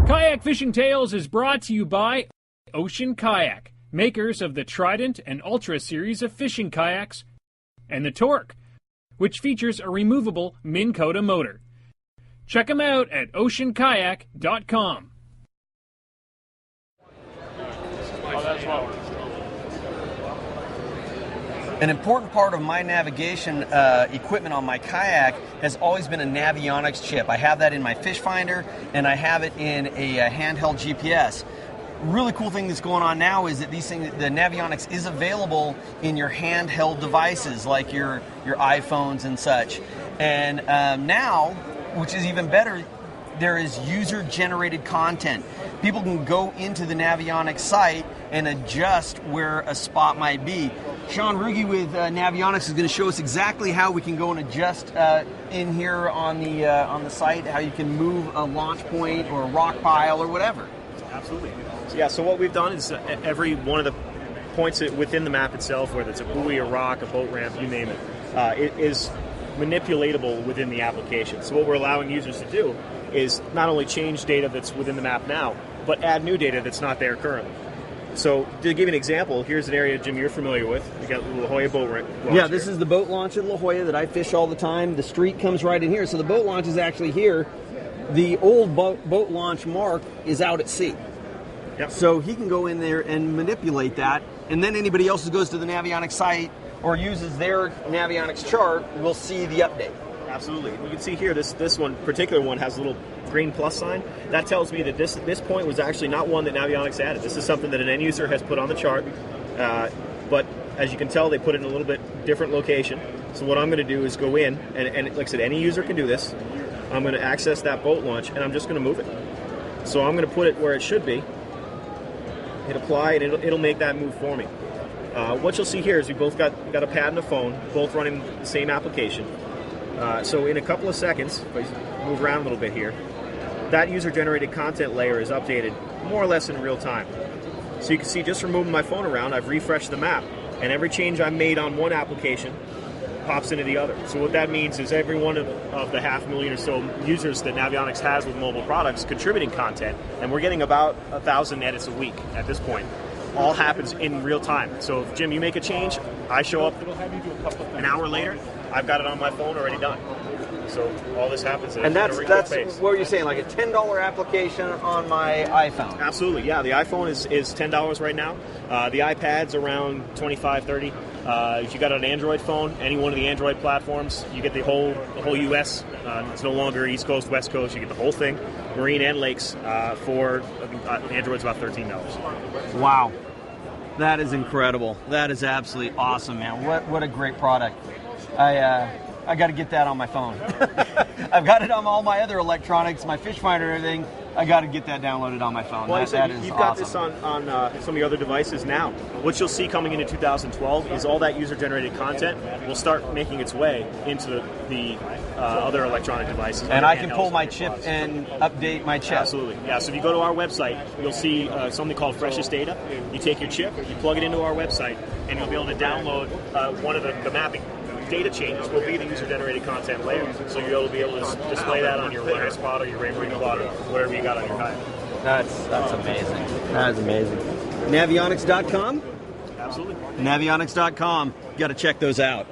Kayak Fishing Tales is brought to you by Ocean Kayak, makers of the Trident and Ultra series of fishing kayaks, and the Torque, which features a removable Minn Kota motor. Check them out at oceankayak.com. An important part of my navigation equipment on my kayak has always been a Navionics chip. I have that in my fish finder, and I have it in a handheld GPS. Really cool thing that's going on now is that these things, the Navionics is available in your handheld devices like your iPhones and such. And now, which is even better, there is user-generated content. People can go into the Navionics site and adjust where a spot might be. Sean Ruge with Navionics is going to show us exactly how we can go and adjust in here on the site, how you can move a launch point or a rock pile or whatever. Absolutely. So what we've done is every one of the points within the map itself, whether it's a buoy, a rock, a boat ramp, you name it, it is manipulatable within the application. So what we're allowing users to do is not only change data that's within the map now, but add new data that's not there currently. So to give you an example, here's an area, Jim, you're familiar with. You got La Jolla boat launch. Yeah, this is the boat launch in La Jolla that I fish all the time. The street comes right in here, so the boat launch is actually here. The old boat launch mark is out at sea. Yep. So he can go in there and manipulate that, and then anybody else who goes to the Navionics site or uses their Navionics chart will see the update. Absolutely. You can see here, this particular one has a little green plus sign. That tells me that this point was actually not one that Navionics added. This is something that an end user has put on the chart, but as you can tell, they put it in a little bit different location. So what I'm going to do is go in, and like I said, any user can do this. I'm going to access that boat launch, and I'm just going to move it. So I'm going to put it where it should be, hit apply, and it'll make that move for me. What you'll see here is we both got a pad and a phone, both running the same application. So in a couple of seconds, if I move around a little bit here, that user-generated content layer is updated more or less in real time. So you can see just from moving my phone around, I've refreshed the map, and every change I made on one application pops into the other. So what that means is every one of the 500,000 or so users that Navionics has with mobile products contributing content, and we're getting about 1,000 edits a week at this point. All happens in real time. So if, Jim, you make a change, I show up an hour later, I've got it on my phone already done. So all this happens at that's pace. what you're saying, like a $10 application on my iPhone. Absolutely, yeah. The iPhone is $10 right now. The iPad's around $25, $30. If you got an Android phone, any one of the Android platforms, you get the whole US. It's no longer East Coast, West Coast. You get the whole thing, marine and lakes. For Android's about $13. Wow, that is incredible. That is absolutely awesome, man. What a great product. I got to get that on my phone. I've got it on all my other electronics, my fish finder and everything. I got to get that downloaded on my phone. Well, that is you've awesome. got this on some of your other devices now. What you'll see coming into 2012 is all that user-generated content will start making its way into the other electronic devices. And I can pull my chip and update my chip. Absolutely. Yeah, so if you go to our website, you'll see something called Freshest Data. You take your chip, you plug it into our website, and you'll be able to download one of the mapping data changes will be the user-generated content layer. So you'll be able to display that on your Winner spot or your Rainbow plot or whatever you got on your kayak. That's amazing. That is amazing. Navionics.com? Absolutely. Navionics.com. Got to check those out.